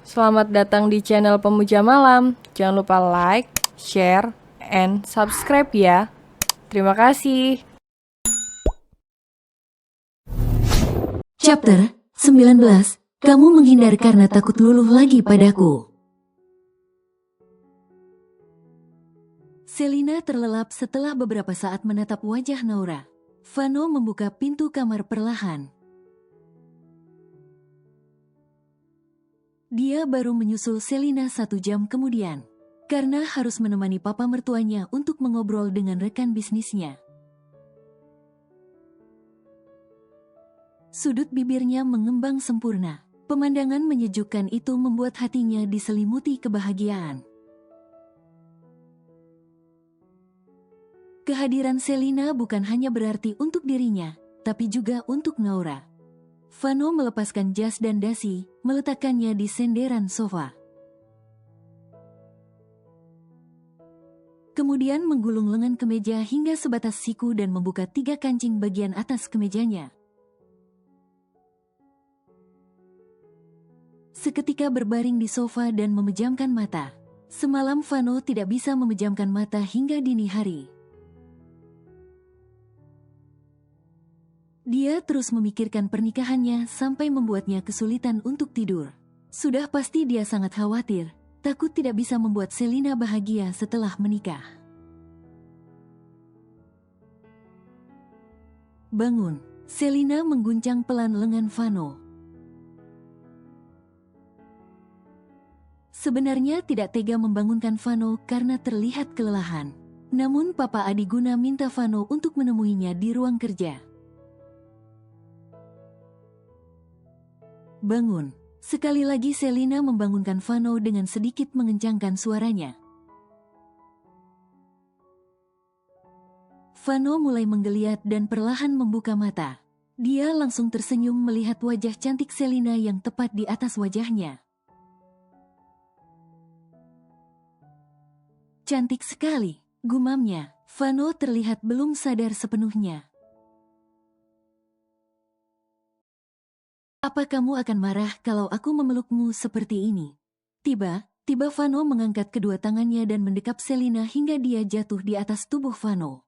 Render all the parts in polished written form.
Selamat datang di channel Pemuja Malam. Jangan lupa like, share, and subscribe ya. Terima kasih. Chapter 19. Kamu menghindar karena takut luluh lagi padaku. Selina terlelap setelah beberapa saat menatap wajah Naura. Vano membuka pintu kamar perlahan. Dia baru menyusul Selina 1 jam kemudian, karena harus menemani papa mertuanya untuk mengobrol dengan rekan bisnisnya. Sudut bibirnya mengembang sempurna. Pemandangan menyejukkan itu membuat hatinya diselimuti kebahagiaan. Kehadiran Selina bukan hanya berarti untuk dirinya, tapi juga untuk Naura. Vano melepaskan jas dan dasi, meletakkannya di senderan sofa. Kemudian menggulung lengan kemeja hingga sebatas siku dan membuka 3 kancing bagian atas kemejanya. Seketika berbaring di sofa dan memejamkan mata. Semalam Vano tidak bisa memejamkan mata hingga dini hari. Dia terus memikirkan pernikahannya sampai membuatnya kesulitan untuk tidur. Sudah pasti dia sangat khawatir, takut tidak bisa membuat Selina bahagia setelah menikah. Bangun, Selina mengguncang pelan lengan Vano. Sebenarnya tidak tega membangunkan Vano karena terlihat kelelahan. Namun Papa Adiguna minta Vano untuk menemuinya di ruang kerja. Bangun. Sekali lagi Selina membangunkan Vano dengan sedikit mengencangkan suaranya. Vano mulai menggeliat dan perlahan membuka mata. Dia langsung tersenyum melihat wajah cantik Selina yang tepat di atas wajahnya. Cantik sekali, gumamnya. Vano terlihat belum sadar sepenuhnya. Apa kamu akan marah kalau aku memelukmu seperti ini? Tiba-tiba Vano mengangkat kedua tangannya dan mendekap Selina hingga dia jatuh di atas tubuh Vano.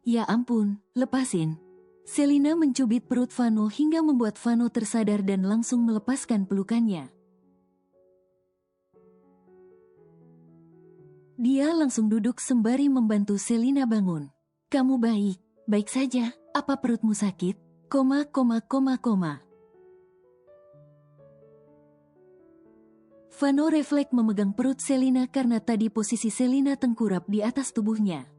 Ya ampun, lepasin. Selina mencubit perut Vano hingga membuat Vano tersadar dan langsung melepaskan pelukannya. Dia langsung duduk sembari membantu Selina bangun. Kamu baik saja. Apa perutmu sakit? Vano refleks memegang perut Selina karena tadi posisi Selina tengkurap di atas tubuhnya.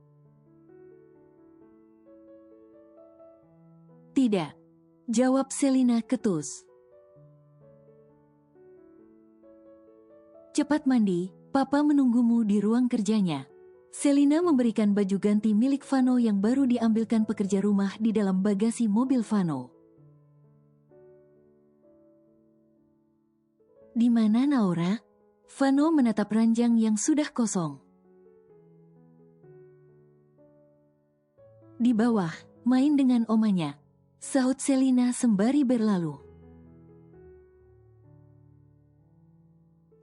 Tidak, jawab Selina ketus. Cepat mandi, Papa menunggumu di ruang kerjanya. Selina memberikan baju ganti milik Vano yang baru diambilkan pekerja rumah di dalam bagasi mobil Vano. Di mana Naura? Vano menatap ranjang yang sudah kosong. Di bawah, main dengan omanya, sahut Selina sembari berlalu.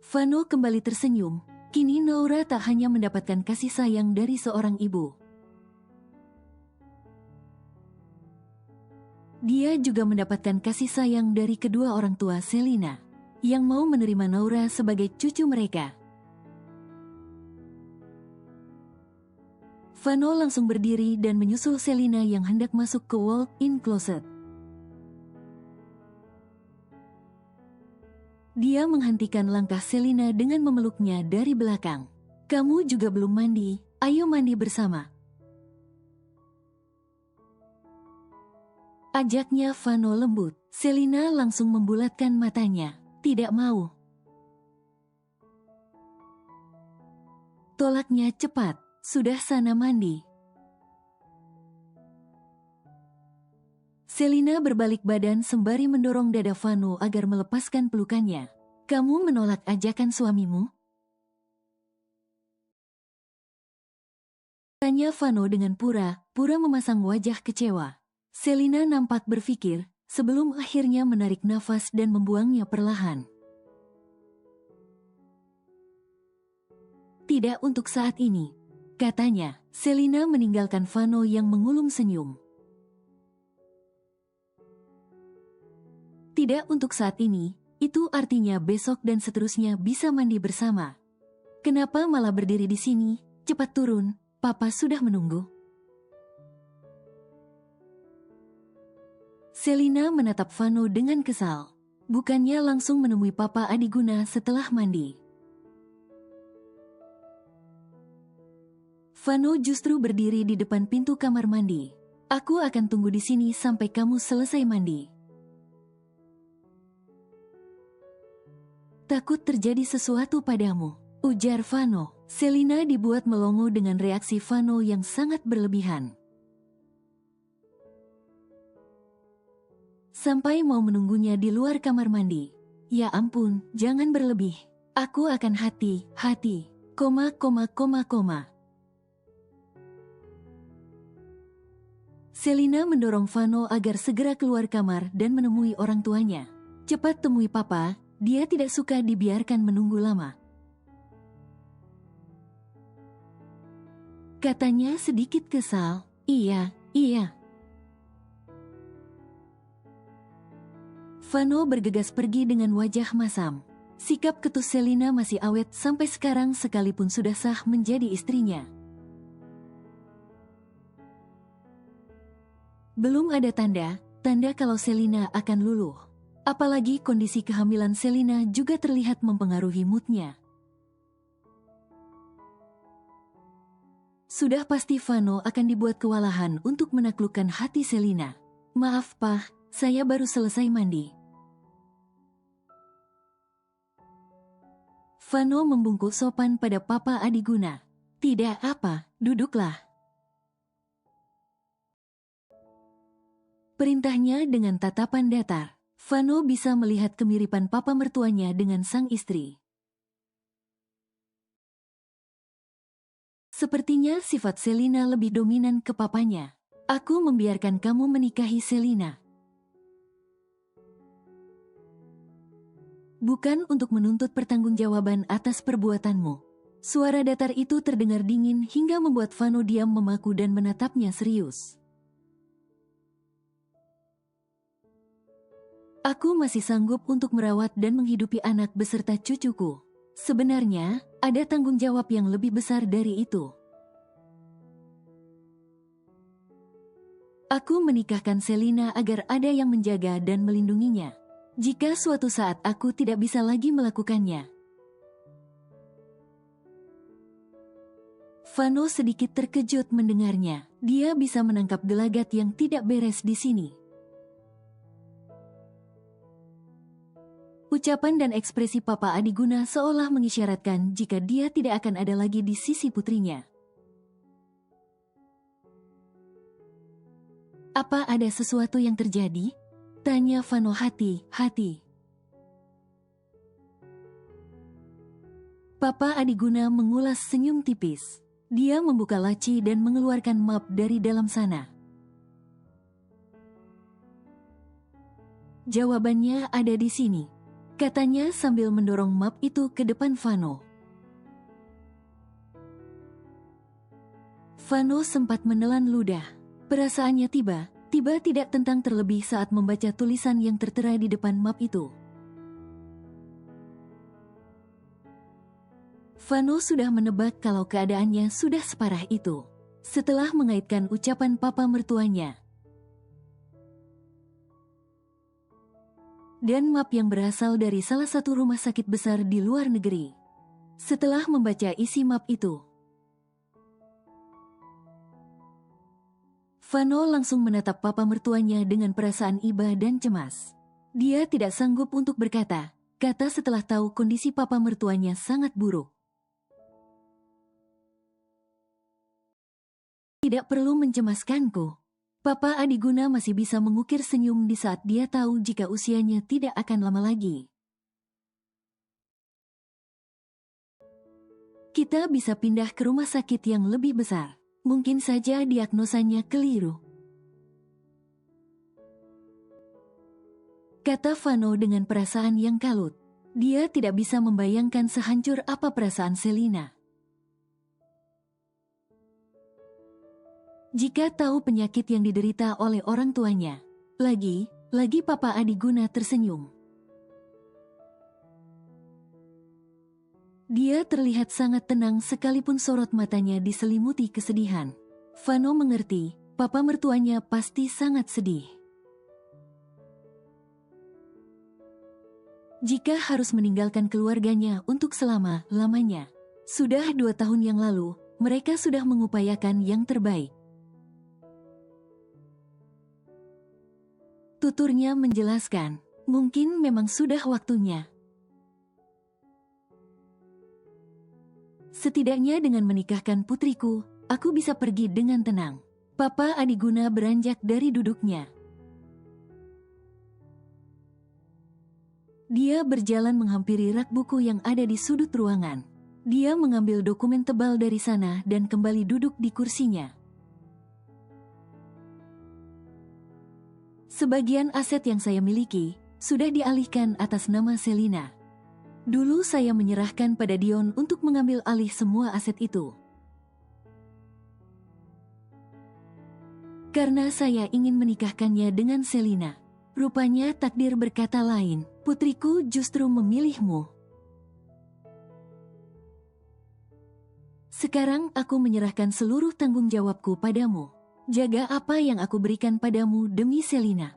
Vano kembali tersenyum. Kini Naura tak hanya mendapatkan kasih sayang dari seorang ibu. Dia juga mendapatkan kasih sayang dari kedua orang tua Selina, yang mau menerima Naura sebagai cucu mereka. Vano langsung berdiri dan menyusul Selina yang hendak masuk ke walk-in closet. Dia menghentikan langkah Selina dengan memeluknya dari belakang. Kamu juga belum mandi, ayo mandi bersama. Ajaknya Vano lembut. Selina langsung membulatkan matanya. Tidak mau. Tolaknya cepat. Sudah sana mandi. Selina berbalik badan sembari mendorong dada Vano agar melepaskan pelukannya. Kamu menolak ajakan suamimu? Tanya Vano dengan pura-pura memasang wajah kecewa. Selina nampak berpikir, sebelum akhirnya menarik nafas dan membuangnya perlahan. Tidak untuk saat ini, katanya. Selina meninggalkan Vano yang mengulum senyum. Tidak untuk saat ini, itu artinya besok dan seterusnya bisa mandi bersama. Kenapa malah berdiri di sini? Cepat turun, Papa sudah menunggu. Selina menatap Vano dengan kesal. Bukannya langsung menemui Papa Adiguna setelah mandi. Vano justru berdiri di depan pintu kamar mandi. Aku akan tunggu di sini sampai kamu selesai mandi. Takut terjadi sesuatu padamu, ujar Vano. Selina dibuat melongo dengan reaksi Vano yang sangat berlebihan. Sampai mau menunggunya di luar kamar mandi. Ya ampun, jangan berlebih. Aku akan hati-hati, koma. Selina mendorong Vano agar segera keluar kamar dan menemui orang tuanya. Cepat temui Papa, dia tidak suka dibiarkan menunggu lama. Katanya sedikit kesal. Iya. Vano bergegas pergi dengan wajah masam. Sikap ketus Selina masih awet sampai sekarang sekalipun sudah sah menjadi istrinya. Belum ada tanda kalau Selina akan luluh. Apalagi kondisi kehamilan Selina juga terlihat mempengaruhi moodnya. Sudah pasti Vano akan dibuat kewalahan untuk menaklukkan hati Selina. Maaf, Pak, saya baru selesai mandi. Vano membungkuk sopan pada Papa Adiguna. Tidak apa, duduklah. Perintahnya dengan tatapan datar. Vano bisa melihat kemiripan papa mertuanya dengan sang istri. Sepertinya sifat Selina lebih dominan ke papanya. Aku membiarkan kamu menikahi Selina. Bukan untuk menuntut pertanggungjawaban atas perbuatanmu. Suara datar itu terdengar dingin hingga membuat Vano diam memaku dan menatapnya serius. Aku masih sanggup untuk merawat dan menghidupi anak beserta cucuku. Sebenarnya, ada tanggung jawab yang lebih besar dari itu. Aku menikahkan Selina agar ada yang menjaga dan melindunginya. Jika suatu saat aku tidak bisa lagi melakukannya. Vano sedikit terkejut mendengarnya. Dia bisa menangkap gelagat yang tidak beres di sini. Ucapan dan ekspresi Papa Adiguna seolah mengisyaratkan jika dia tidak akan ada lagi di sisi putrinya. Apa ada sesuatu yang terjadi? Tanya Vano hati-hati. Papa Adiguna mengulas senyum tipis. Dia membuka laci dan mengeluarkan map dari dalam sana. Jawabannya ada di sini. Katanya sambil mendorong map itu ke depan Vano. Vano sempat menelan ludah. Perasaannya tiba tidak tenang terlebih saat membaca tulisan yang tertera di depan map itu. Vano sudah menebak kalau keadaannya sudah separah itu. Setelah mengaitkan ucapan papa mertuanya dan map yang berasal dari salah satu rumah sakit besar di luar negeri. Setelah membaca isi map itu, Vano langsung menatap papa mertuanya dengan perasaan iba dan cemas. Dia tidak sanggup untuk berkata, setelah tahu kondisi papa mertuanya sangat buruk. Tidak perlu mencemaskanku. Papa Adiguna masih bisa mengukir senyum di saat dia tahu jika usianya tidak akan lama lagi. Kita bisa pindah ke rumah sakit yang lebih besar. Mungkin saja diagnosanya keliru. kata Vano dengan perasaan yang kalut. Dia tidak bisa membayangkan sehancur apa perasaan Selina. Jika tahu penyakit yang diderita oleh orang tuanya. Lagi Papa Adiguna tersenyum. Dia terlihat sangat tenang sekalipun sorot matanya diselimuti kesedihan. Vano mengerti, papa mertuanya pasti sangat sedih. Jika harus meninggalkan keluarganya untuk selama-lamanya. Sudah 2 tahun yang lalu, mereka sudah mengupayakan yang terbaik. Tuturnya menjelaskan, mungkin memang sudah waktunya. Setidaknya dengan menikahkan putriku, aku bisa pergi dengan tenang. Papa Adiguna beranjak dari duduknya. Dia berjalan menghampiri rak buku yang ada di sudut ruangan. Dia mengambil dokumen tebal dari sana dan kembali duduk di kursinya. Sebagian aset yang saya miliki sudah dialihkan atas nama Selina. Dulu saya menyerahkan pada Dion untuk mengambil alih semua aset itu. Karena saya ingin menikahkannya dengan Selina. Rupanya takdir berkata lain, putriku justru memilihmu. Sekarang aku menyerahkan seluruh tanggung jawabku padamu. Jaga apa yang aku berikan padamu demi Selina.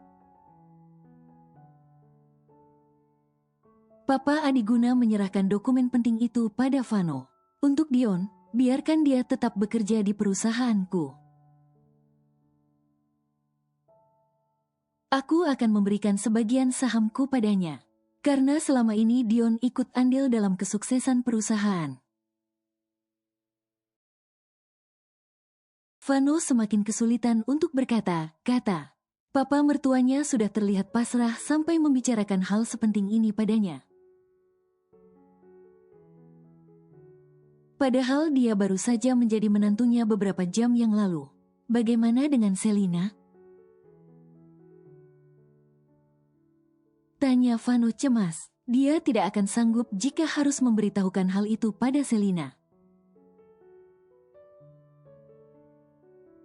Papa Adiguna menyerahkan dokumen penting itu pada Vano. Untuk Dion, biarkan dia tetap bekerja di perusahaanku. Aku akan memberikan sebagian sahamku padanya. Karena selama ini Dion ikut andil dalam kesuksesan perusahaan. Vano semakin kesulitan untuk berkata-kata. Papa mertuanya sudah terlihat pasrah sampai membicarakan hal sepenting ini padanya. Padahal dia baru saja menjadi menantunya beberapa jam yang lalu. Bagaimana dengan Selina? Tanya Vano cemas. Dia tidak akan sanggup jika harus memberitahukan hal itu pada Selina.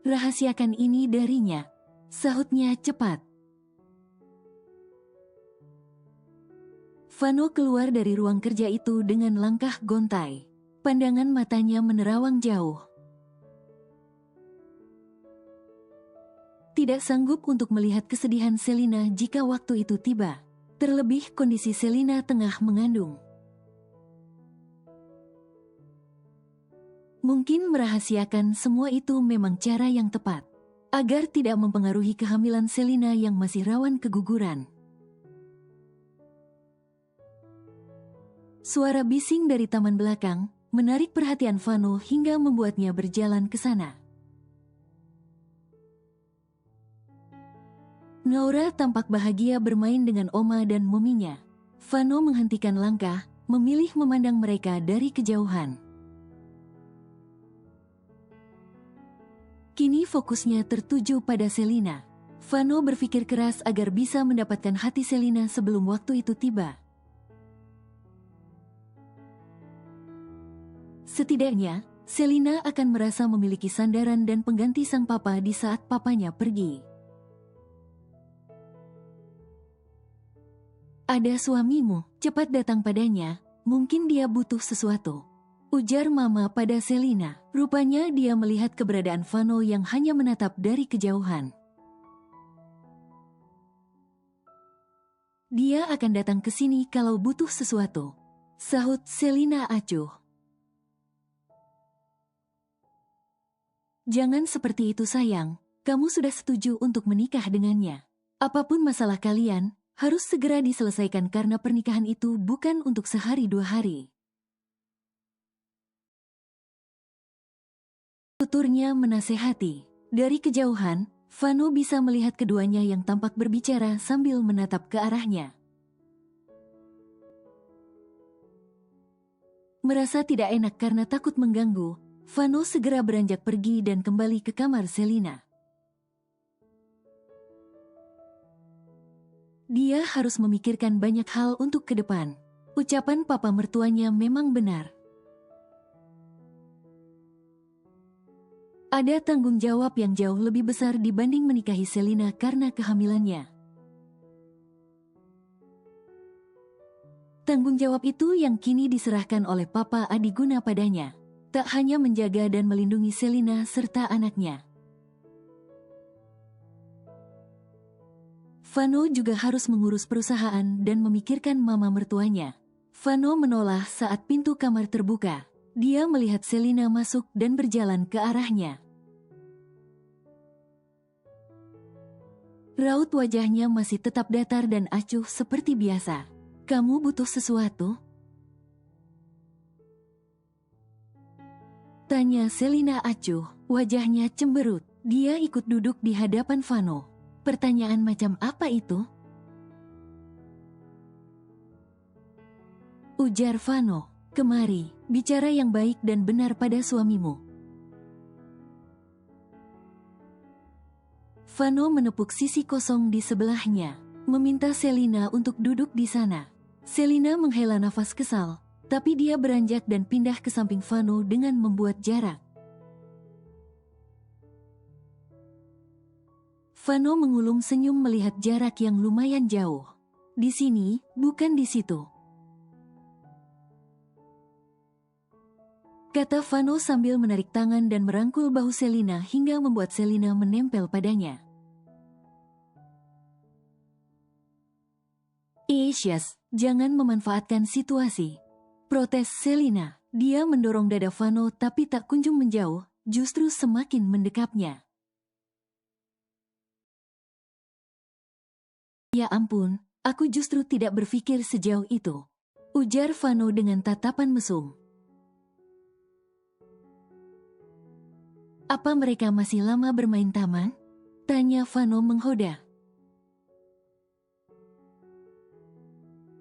Rahasiakan ini darinya, sahutnya cepat. Vano keluar dari ruang kerja itu dengan langkah gontai. Pandangan matanya menerawang jauh. Tidak sanggup untuk melihat kesedihan Selina jika waktu itu tiba. Terlebih kondisi Selina tengah mengandung. Mungkin merahasiakan semua itu memang cara yang tepat. Agar tidak mempengaruhi kehamilan Selina yang masih rawan keguguran. Suara bising dari taman belakang menarik perhatian Vano hingga membuatnya berjalan ke sana. Naura tampak bahagia bermain dengan Oma dan mominya. Vano menghentikan langkah, memilih memandang mereka dari kejauhan. Kini fokusnya tertuju pada Selina. Vano berpikir keras agar bisa mendapatkan hati Selina sebelum waktu itu tiba. Setidaknya, Selina akan merasa memiliki sandaran dan pengganti sang papa di saat papanya pergi. Ada suamimu, cepat datang padanya, mungkin dia butuh sesuatu. Ujar mama pada Selina. Rupanya dia melihat keberadaan Vano yang hanya menatap dari kejauhan. Dia akan datang ke sini kalau butuh sesuatu. Sahut Selina acuh. Jangan seperti itu sayang, kamu sudah setuju untuk menikah dengannya. Apapun masalah kalian, harus segera diselesaikan karena pernikahan itu bukan untuk sehari 2 hari. Tuturnya menasehati. Dari kejauhan, Vano bisa melihat keduanya yang tampak berbicara sambil menatap ke arahnya. Merasa tidak enak karena takut mengganggu, Vano segera beranjak pergi dan kembali ke kamar Selina. Dia harus memikirkan banyak hal untuk ke depan. Ucapan papa mertuanya memang benar. Ada tanggung jawab yang jauh lebih besar dibanding menikahi Selina karena kehamilannya. Tanggung jawab itu yang kini diserahkan oleh Papa Adiguna padanya. Tak hanya menjaga dan melindungi Selina serta anaknya. Vano juga harus mengurus perusahaan dan memikirkan mama mertuanya. Vano menoleh saat pintu kamar terbuka. Dia melihat Selina masuk dan berjalan ke arahnya. Raut wajahnya masih tetap datar dan acuh seperti biasa. Kamu butuh sesuatu? Tanya Selina acuh, wajahnya cemberut. Dia ikut duduk di hadapan Vano. Pertanyaan macam apa itu? Ujar Vano, kemari, bicara yang baik dan benar pada suamimu. Vano menepuk sisi kosong di sebelahnya, meminta Selina untuk duduk di sana. Selina menghela nafas kesal, tapi dia beranjak dan pindah ke samping Vano dengan membuat jarak. Vano mengulum senyum melihat jarak yang lumayan jauh. Di sini, bukan di situ. Kata Vano sambil menarik tangan dan merangkul bahu Selina hingga membuat Selina menempel padanya. Yes, jangan memanfaatkan situasi. Protes Selina. Dia mendorong dada Vano tapi tak kunjung menjauh, justru semakin mendekapnya. Ya ampun, aku justru tidak berpikir sejauh itu. Ujar Vano dengan tatapan mesum. Apa mereka masih lama bermain taman? Tanya Vano menghoda.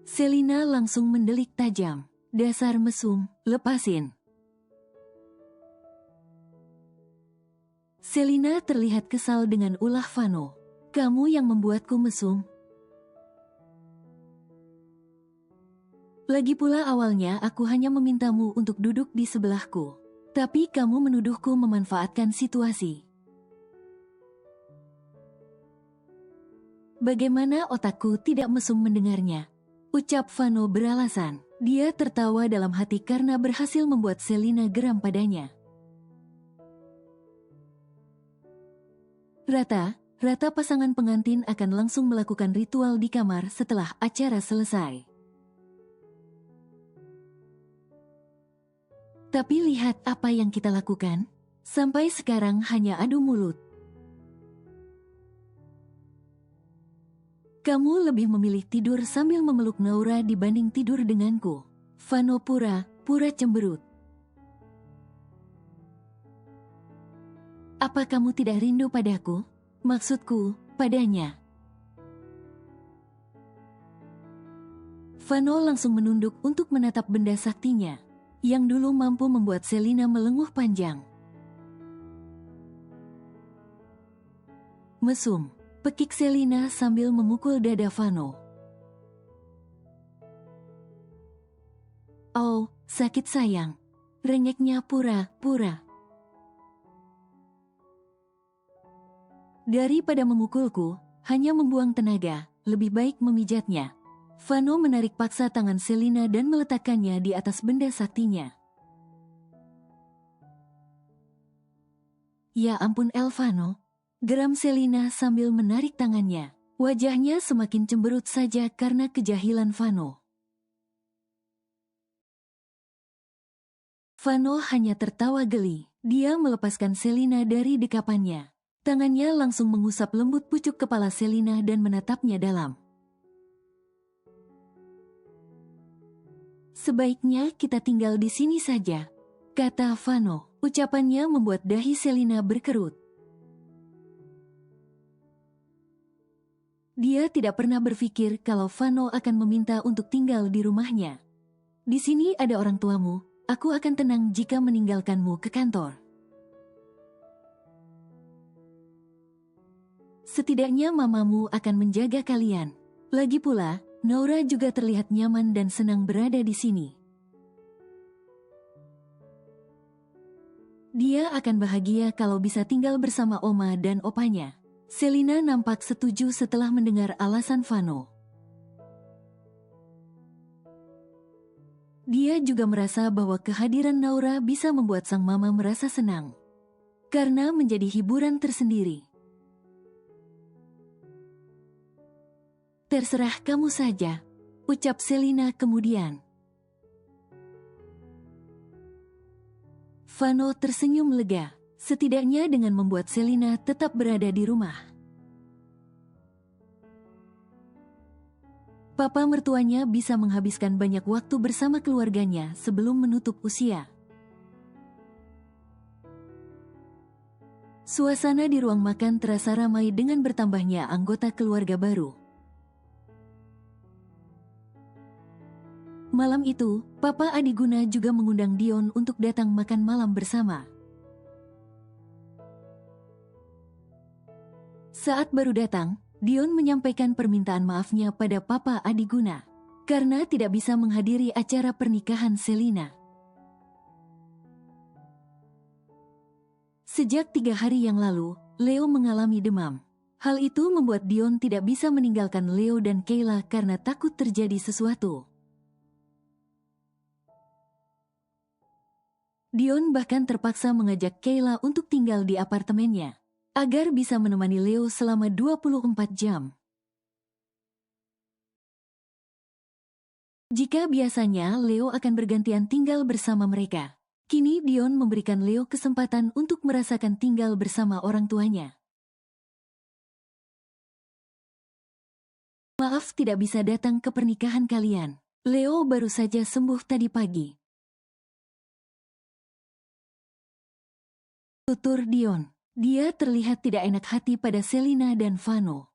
Selina langsung mendelik tajam. Dasar mesum, lepasin. Selina terlihat kesal dengan ulah Vano. Kamu yang membuatku mesum. Lagi pula awalnya aku hanya memintamu untuk duduk di sebelahku. Tapi kamu menuduhku memanfaatkan situasi. Bagaimana otakku tidak mesum mendengarnya? Ucap Vano beralasan. Dia tertawa dalam hati karena berhasil membuat Selina geram padanya. Rata pasangan pengantin akan langsung melakukan ritual di kamar setelah acara selesai. Tapi lihat apa yang kita lakukan. Sampai sekarang hanya adu mulut. Kamu lebih memilih tidur sambil memeluk Naura dibanding tidur denganku. Vano pura-pura cemberut. Apa kamu tidak rindu padaku? Maksudku, padanya. Vano langsung menunduk untuk menatap benda saktinya, yang dulu mampu membuat Selina melenguh panjang. Mesum. Pekik Selina sambil memukul dada Vano. Oh, sakit sayang. Rengeknya pura-pura. Daripada memukulku, hanya membuang tenaga, lebih baik memijatnya. Vano menarik paksa tangan Selina dan meletakkannya di atas benda saktinya. Ya ampun Elvano. Geram Selina sambil menarik tangannya. Wajahnya semakin cemberut saja karena kejahilan Vano. Vano hanya tertawa geli. Dia melepaskan Selina dari dekapannya. Tangannya langsung mengusap lembut pucuk kepala Selina dan menatapnya dalam. Sebaiknya kita tinggal di sini saja, kata Vano. Ucapannya membuat dahi Selina berkerut. Dia tidak pernah berpikir kalau Vano akan meminta untuk tinggal di rumahnya. Di sini ada orang tuamu, aku akan tenang jika meninggalkanmu ke kantor. Setidaknya mamamu akan menjaga kalian. Lagi pula, Naura juga terlihat nyaman dan senang berada di sini. Dia akan bahagia kalau bisa tinggal bersama Oma dan opanya. Selina nampak setuju setelah mendengar alasan Vano. Dia juga merasa bahwa kehadiran Naura bisa membuat sang mama merasa senang, karena menjadi hiburan tersendiri. Terserah kamu saja, ucap Selina kemudian. Vano tersenyum lega, setidaknya dengan membuat Selina tetap berada di rumah. Papa mertuanya bisa menghabiskan banyak waktu bersama keluarganya sebelum menutup usia. Suasana di ruang makan terasa ramai dengan bertambahnya anggota keluarga baru. Malam itu, Papa Adiguna juga mengundang Dion untuk datang makan malam bersama. Saat baru datang, Dion menyampaikan permintaan maafnya pada Papa Adiguna karena tidak bisa menghadiri acara pernikahan Selina. Sejak 3 hari yang lalu, Leo mengalami demam. Hal itu membuat Dion tidak bisa meninggalkan Leo dan Kayla karena takut terjadi sesuatu. Dion bahkan terpaksa mengajak Kayla untuk tinggal di apartemennya agar bisa menemani Leo selama 24 jam. Jika biasanya Leo akan bergantian tinggal bersama mereka, kini Dion memberikan Leo kesempatan untuk merasakan tinggal bersama orang tuanya. Maaf tidak bisa datang ke pernikahan kalian. Leo baru saja sembuh tadi pagi. Tutur Dion. Dia terlihat tidak enak hati pada Selina dan Vano.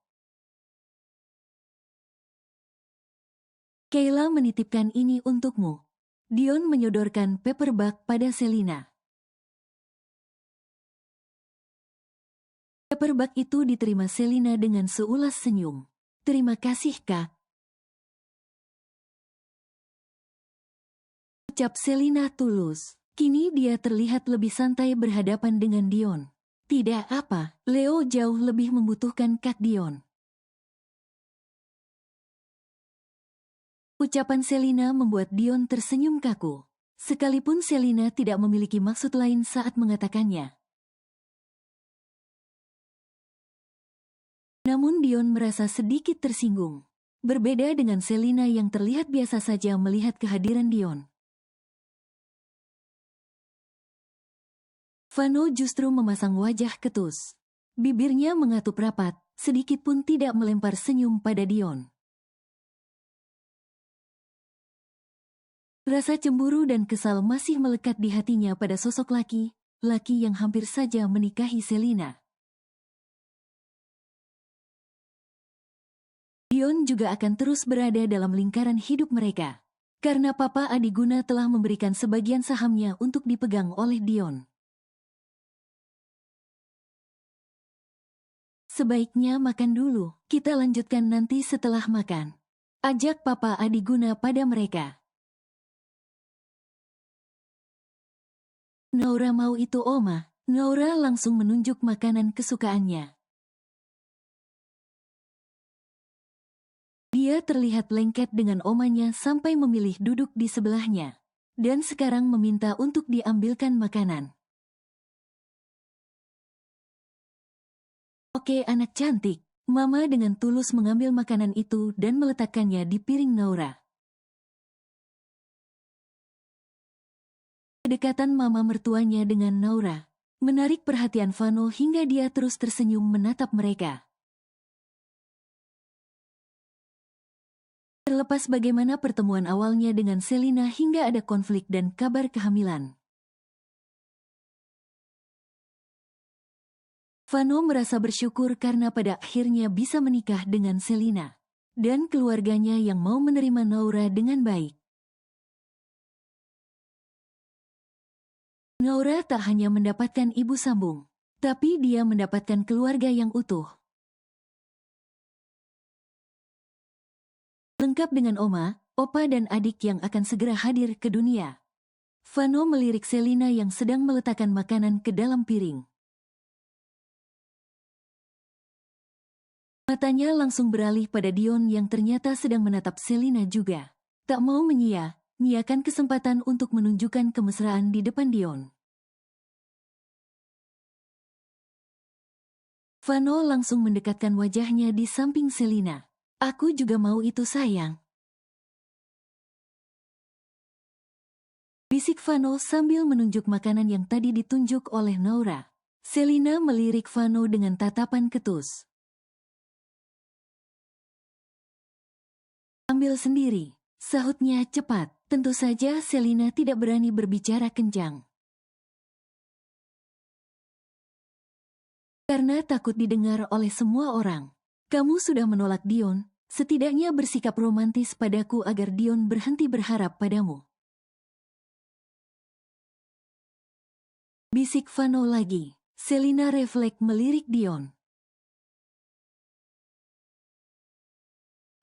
Kayla menitipkan ini untukmu. Dion menyodorkan paperback pada Selina. Paperback itu diterima Selina dengan seulas senyum. Terima kasih, Kak. Ucap Selina tulus. Kini dia terlihat lebih santai berhadapan dengan Dion. Tidak apa, Leo jauh lebih membutuhkan Kak Dion. Ucapan Selina membuat Dion tersenyum kaku. Sekalipun Selina tidak memiliki maksud lain saat mengatakannya. Namun Dion merasa sedikit tersinggung. Berbeda dengan Selina yang terlihat biasa saja melihat kehadiran Dion. Vano justru memasang wajah ketus. Bibirnya mengatup rapat, sedikit pun tidak melempar senyum pada Dion. Rasa cemburu dan kesal masih melekat di hatinya pada sosok laki yang hampir saja menikahi Selina. Dion juga akan terus berada dalam lingkaran hidup mereka, karena Papa Adiguna telah memberikan sebagian sahamnya untuk dipegang oleh Dion. Sebaiknya makan dulu, kita lanjutkan nanti setelah makan. Ajak Papa Adiguna pada mereka. Naura mau itu Oma. Naura langsung menunjuk makanan kesukaannya. Dia terlihat lengket dengan omanya sampai memilih duduk di sebelahnya. Dan sekarang meminta untuk diambilkan makanan. Oke anak cantik, Mama dengan tulus mengambil makanan itu dan meletakkannya di piring Naura. Kedekatan Mama mertuanya dengan Naura menarik perhatian Vano hingga dia terus tersenyum menatap mereka. Terlepas bagaimana pertemuan awalnya dengan Selina hingga ada konflik dan kabar kehamilan. Vano merasa bersyukur karena pada akhirnya bisa menikah dengan Selina dan keluarganya yang mau menerima Naura dengan baik. Naura tak hanya mendapatkan ibu sambung, tapi dia mendapatkan keluarga yang utuh. lengkap dengan oma, opa dan adik yang akan segera hadir ke dunia. Vano melirik Selina yang sedang meletakkan makanan ke dalam piring. Matanya langsung beralih pada Dion yang ternyata sedang menatap Selina juga. Tak mau menyia-nyiakan kesempatan untuk menunjukkan kemesraan di depan Dion. Vano langsung mendekatkan wajahnya di samping Selina. Aku juga mau itu sayang. Bisik Vano sambil menunjuk makanan yang tadi ditunjuk oleh Naura. Selina melirik Vano dengan tatapan ketus. Ambil sendiri, sahutnya cepat. Tentu saja Selina tidak berani berbicara kencang. Karena takut didengar oleh semua orang. Kamu sudah menolak Dion, setidaknya bersikap romantis padaku agar Dion berhenti berharap padamu. Bisik Vano lagi. Selina refleks melirik Dion.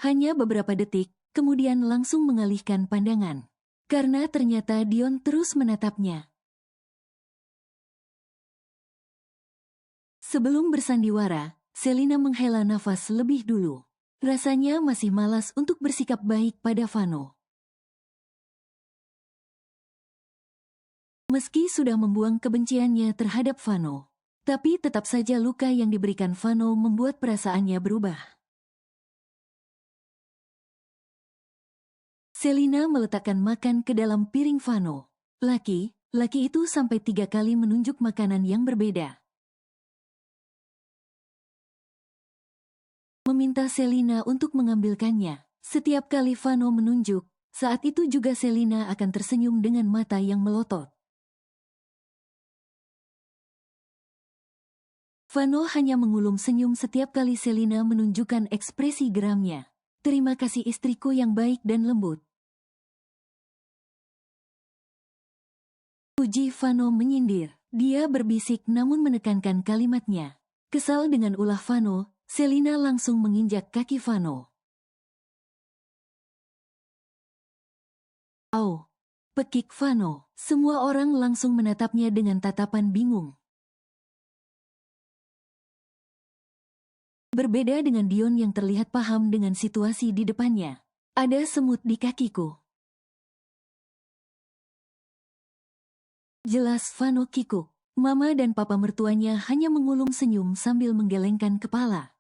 Hanya beberapa detik, kemudian langsung mengalihkan pandangan. Karena ternyata Dion terus menatapnya. Sebelum bersandiwara, Selina menghela nafas lebih dulu. Rasanya masih malas untuk bersikap baik pada Vano. Meski sudah membuang kebenciannya terhadap Vano, tapi tetap saja luka yang diberikan Vano membuat perasaannya berubah. Selina meletakkan makan ke dalam piring Vano. Laki itu sampai 3 kali menunjuk makanan yang berbeda. Meminta Selina untuk mengambilkannya. Setiap kali Vano menunjuk, saat itu juga Selina akan tersenyum dengan mata yang melotot. Vano hanya mengulum senyum setiap kali Selina menunjukkan ekspresi geramnya. Terima kasih istriku yang baik dan lembut. Puji Vano menyindir. Dia berbisik namun menekankan kalimatnya. Kesal dengan ulah Vano, Selina langsung menginjak kaki Vano. Au! Pekik Vano. Semua orang langsung menatapnya dengan tatapan bingung. Berbeda dengan Dion yang terlihat paham dengan situasi di depannya. Ada semut di kakiku. Jelas Vano kikuk. Mama dan papa mertuanya hanya mengulum senyum sambil menggelengkan kepala.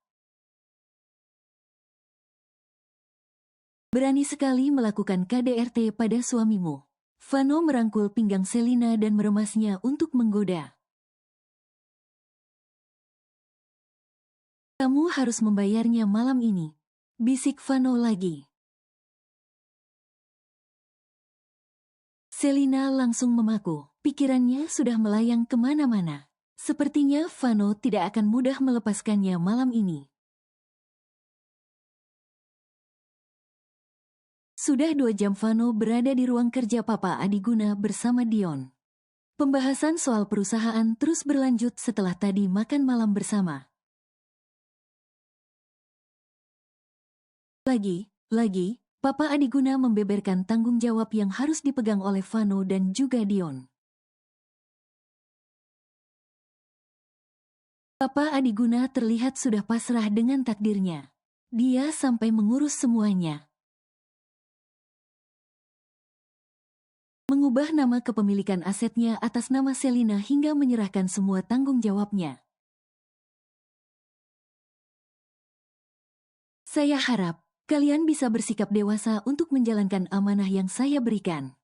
Berani sekali melakukan KDRT pada suamimu. Vano merangkul pinggang Selina dan meremasnya untuk menggoda. Kamu harus membayarnya malam ini. Bisik Vano lagi. Selina langsung memaku. Pikirannya sudah melayang kemana-mana. Sepertinya Vano tidak akan mudah melepaskannya malam ini. Sudah 2 jam Vano berada di ruang kerja Papa Adiguna bersama Dion. Pembahasan soal perusahaan terus berlanjut setelah tadi makan malam bersama. Lagi, Papa Adiguna membeberkan tanggung jawab yang harus dipegang oleh Vano dan juga Dion. Papa Adiguna terlihat sudah pasrah dengan takdirnya. Dia sampai mengurus semuanya. Mengubah nama kepemilikan asetnya atas nama Selina hingga menyerahkan semua tanggung jawabnya. Saya harap kalian bisa bersikap dewasa untuk menjalankan amanah yang saya berikan.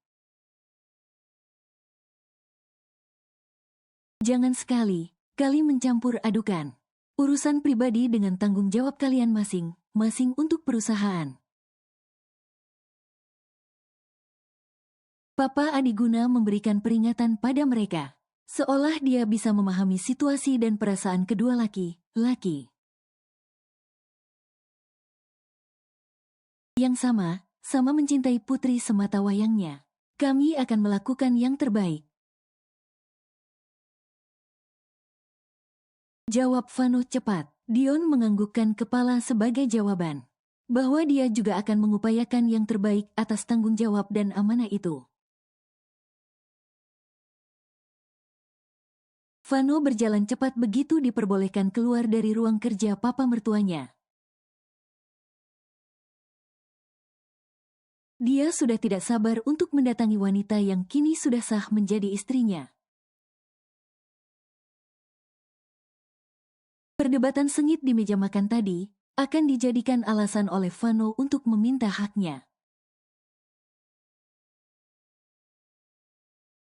Jangan sekali-kali mencampur adukan urusan pribadi dengan tanggung jawab kalian masing-masing untuk perusahaan. Papa Adiguna memberikan peringatan pada mereka, seolah dia bisa memahami situasi dan perasaan kedua laki-laki. Yang sama mencintai putri semata wayangnya. Kami akan melakukan yang terbaik. Jawab Vano cepat. Dion menganggukkan kepala sebagai jawaban. bahwa dia juga akan mengupayakan yang terbaik atas tanggung jawab dan amanah itu. Vano berjalan cepat begitu diperbolehkan keluar dari ruang kerja papa mertuanya. Dia sudah tidak sabar untuk mendatangi wanita yang kini sudah sah menjadi istrinya. Perdebatan sengit di meja makan tadi akan dijadikan alasan oleh Vano untuk meminta haknya.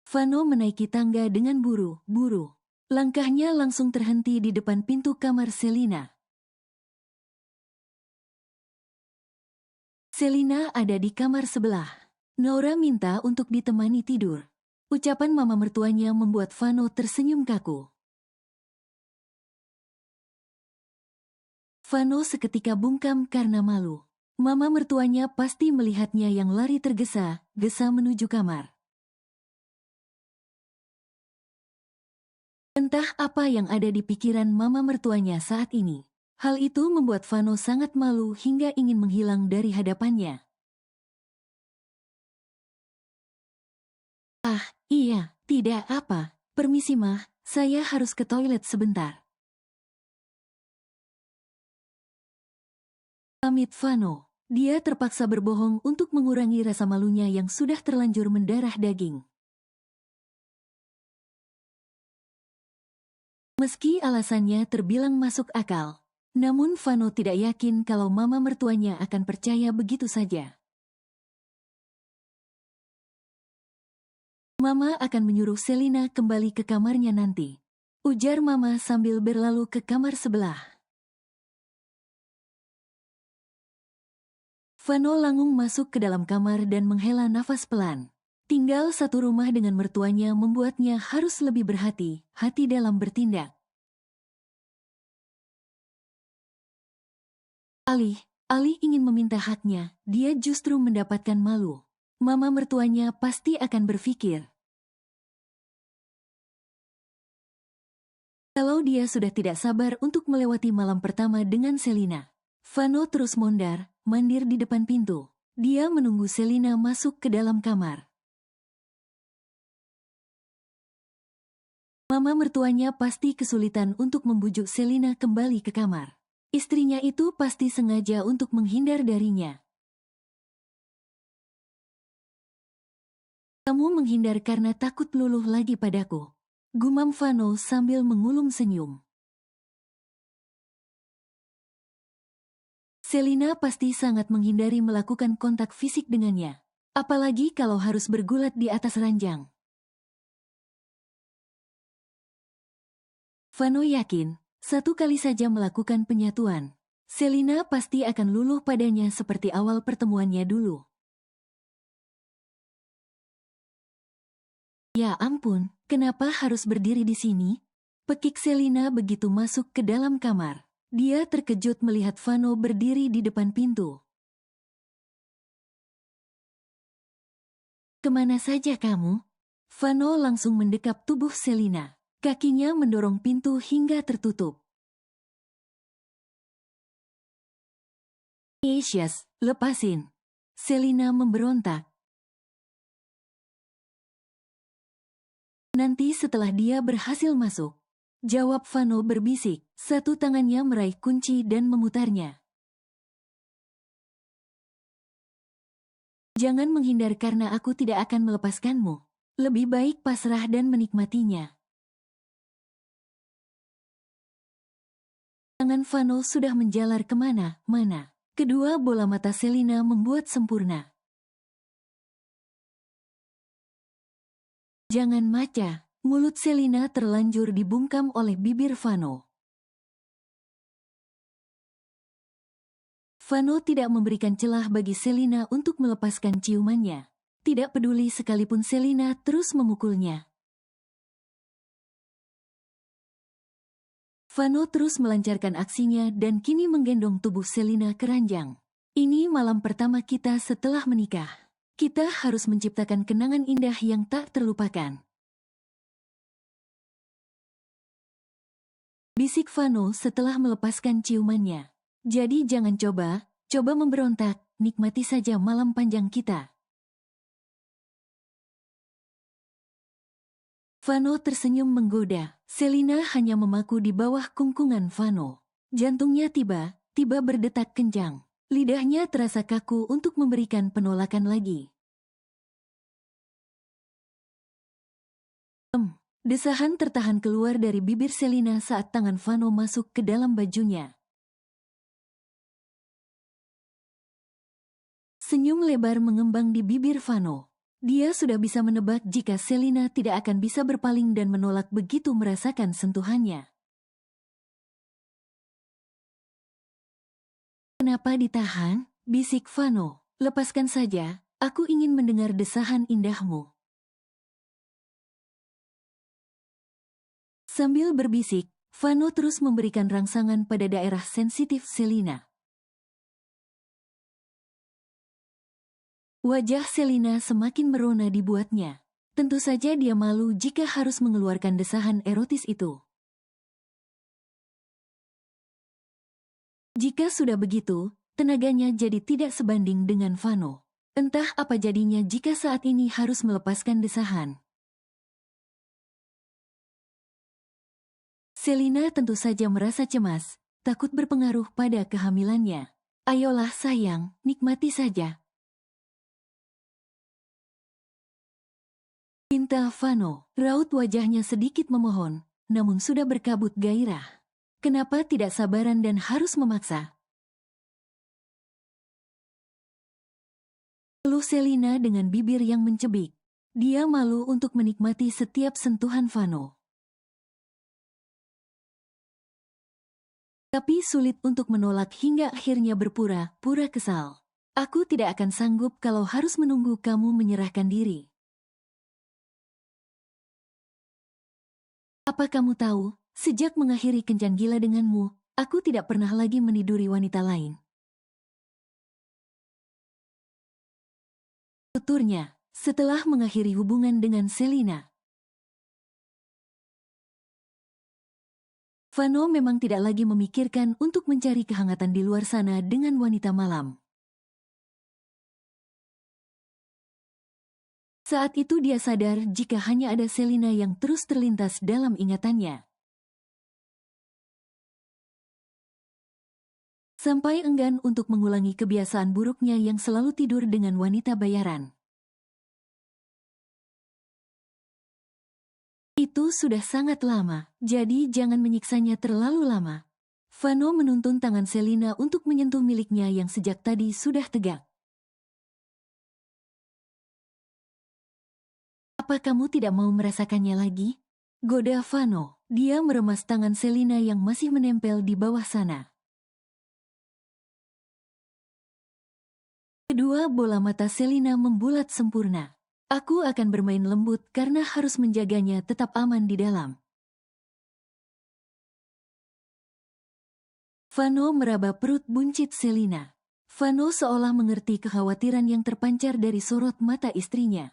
Vano menaiki tangga dengan buru-buru. Langkahnya langsung terhenti di depan pintu kamar Selina. Selina ada di kamar sebelah. Nora minta untuk ditemani tidur. Ucapan mama mertuanya membuat Vano tersenyum kaku. Vano seketika bungkam karena malu. Mama mertuanya pasti melihatnya yang lari tergesa-gesa menuju kamar. Entah apa yang ada di pikiran mama mertuanya saat ini. Hal itu membuat Vano sangat malu hingga ingin menghilang dari hadapannya. Ah, iya, tidak apa. Permisi mah, saya harus ke toilet sebentar. Pamit Vano. Dia terpaksa berbohong untuk mengurangi rasa malunya yang sudah terlanjur mendarah daging. Meski alasannya terbilang masuk akal, namun Vano tidak yakin kalau mama mertuanya akan percaya begitu saja. Mama akan menyuruh Selina kembali ke kamarnya nanti, ujar mama sambil berlalu ke kamar sebelah. Vano langsung masuk ke dalam kamar dan menghela nafas pelan. Tinggal satu rumah dengan mertuanya membuatnya harus lebih berhati-hati dalam bertindak. Alih ingin meminta haknya, dia justru mendapatkan malu. Mama mertuanya pasti akan berpikir, kalau dia sudah tidak sabar untuk melewati malam pertama dengan Selina. Vano terus mandir di depan pintu. Dia menunggu Selina masuk ke dalam kamar. Mama mertuanya pasti kesulitan untuk membujuk Selina kembali ke kamar. Istrinya itu pasti sengaja untuk menghindar darinya. Kamu menghindar karena takut luluh lagi padaku, gumam Vano sambil mengulum senyum. Selina pasti sangat menghindari melakukan kontak fisik dengannya, apalagi kalau harus bergulat di atas ranjang. Vano yakin, satu kali saja melakukan penyatuan, Selina pasti akan luluh padanya seperti awal pertemuannya dulu. Ya ampun, kenapa harus berdiri di sini? Pekik Selina begitu masuk ke dalam kamar. Dia terkejut melihat Vano berdiri di depan pintu. Kemana saja kamu? Vano langsung mendekap tubuh Selina. Kakinya mendorong pintu hingga tertutup. Yesus, lepasin. Selina memberontak. Nanti setelah dia berhasil masuk, jawab Vano berbisik, satu tangannya meraih kunci dan memutarnya. Jangan menghindar karena aku tidak akan melepaskanmu. Lebih baik pasrah dan menikmatinya. Tangan Vano sudah menjalar kemana-mana. Kedua bola mata Selina membuat sempurna. Jangan maca, mulut Selina terlanjur dibungkam oleh bibir Vano. Vano tidak memberikan celah bagi Selina untuk melepaskan ciumannya. Tidak peduli sekalipun Selina terus memukulnya. Vano terus melancarkan aksinya dan kini menggendong tubuh Selina ke ranjang. Ini malam pertama kita setelah menikah. Kita harus menciptakan kenangan indah yang tak terlupakan. Bisik Vano setelah melepaskan ciumannya. Jadi jangan coba Coba memberontak, nikmati saja malam panjang kita. Vano tersenyum menggoda. Selina hanya memaku di bawah kungkungan Vano. Jantungnya tiba-tiba berdetak kencang. Lidahnya terasa kaku untuk memberikan penolakan lagi. Desahan tertahan keluar dari bibir Selina saat tangan Vano masuk ke dalam bajunya. Senyum lebar mengembang di bibir Vano. Dia sudah bisa menebak jika Selina tidak akan bisa berpaling dan menolak begitu merasakan sentuhannya. Kenapa ditahan? Bisik Vano. Lepaskan saja, aku ingin mendengar desahan indahmu. Sambil berbisik, Vano terus memberikan rangsangan pada daerah sensitif Selina. Wajah Selina semakin merona dibuatnya. Tentu saja dia malu jika harus mengeluarkan desahan erotis itu. Jika sudah begitu, tenaganya jadi tidak sebanding dengan Vano. Entah apa jadinya jika saat ini harus melepaskan desahan. Selina tentu saja merasa cemas, takut berpengaruh pada kehamilannya. Ayolah sayang, nikmati saja. Pinta Vano, raut wajahnya sedikit memohon, namun sudah berkabut gairah. Kenapa tidak sabaran dan harus memaksa? Keluh Selina dengan bibir yang mencebik. Dia malu untuk menikmati setiap sentuhan Vano. Tapi sulit untuk menolak hingga akhirnya berpura-pura kesal. Aku tidak akan sanggup kalau harus menunggu kamu menyerahkan diri. Apa kamu tahu, sejak mengakhiri kencan gila denganmu, aku tidak pernah lagi meniduri wanita lain. Tuturnya, setelah mengakhiri hubungan dengan Selina. Vano memang tidak lagi memikirkan untuk mencari kehangatan di luar sana dengan wanita malam. Saat itu dia sadar jika hanya ada Selina yang terus terlintas dalam ingatannya. Sampai enggan untuk mengulangi kebiasaan buruknya yang selalu tidur dengan wanita bayaran. Itu sudah sangat lama, jadi jangan menyiksanya terlalu lama. Vano menuntun tangan Selina untuk menyentuh miliknya yang sejak tadi sudah tegak. Apa kamu tidak mau merasakannya lagi? Goda Vano. Dia meremas tangan Selina yang masih menempel di bawah sana. Kedua bola mata Selina membulat sempurna. Aku akan bermain lembut karena harus menjaganya tetap aman di dalam. Vano meraba perut buncit Selina. Vano seolah mengerti kekhawatiran yang terpancar dari sorot mata istrinya.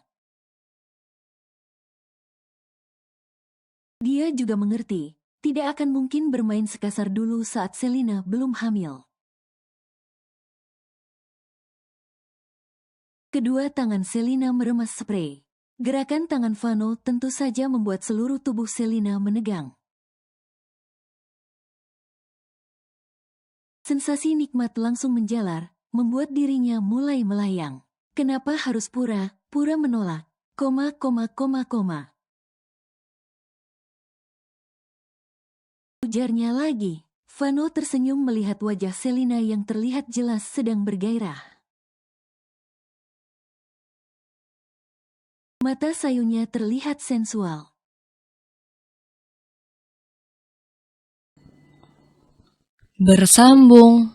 Dia juga mengerti, tidak akan mungkin bermain sekasar dulu saat Selina belum hamil. Kedua tangan Selina meremas sprei. Gerakan tangan Vano tentu saja membuat seluruh tubuh Selina menegang. Sensasi nikmat langsung menjalar, membuat dirinya mulai melayang. Kenapa harus pura-pura menolak? Ujarnya lagi. Vano tersenyum melihat wajah Selina yang terlihat jelas sedang bergairah. Mata sayunya terlihat sensual. Bersambung.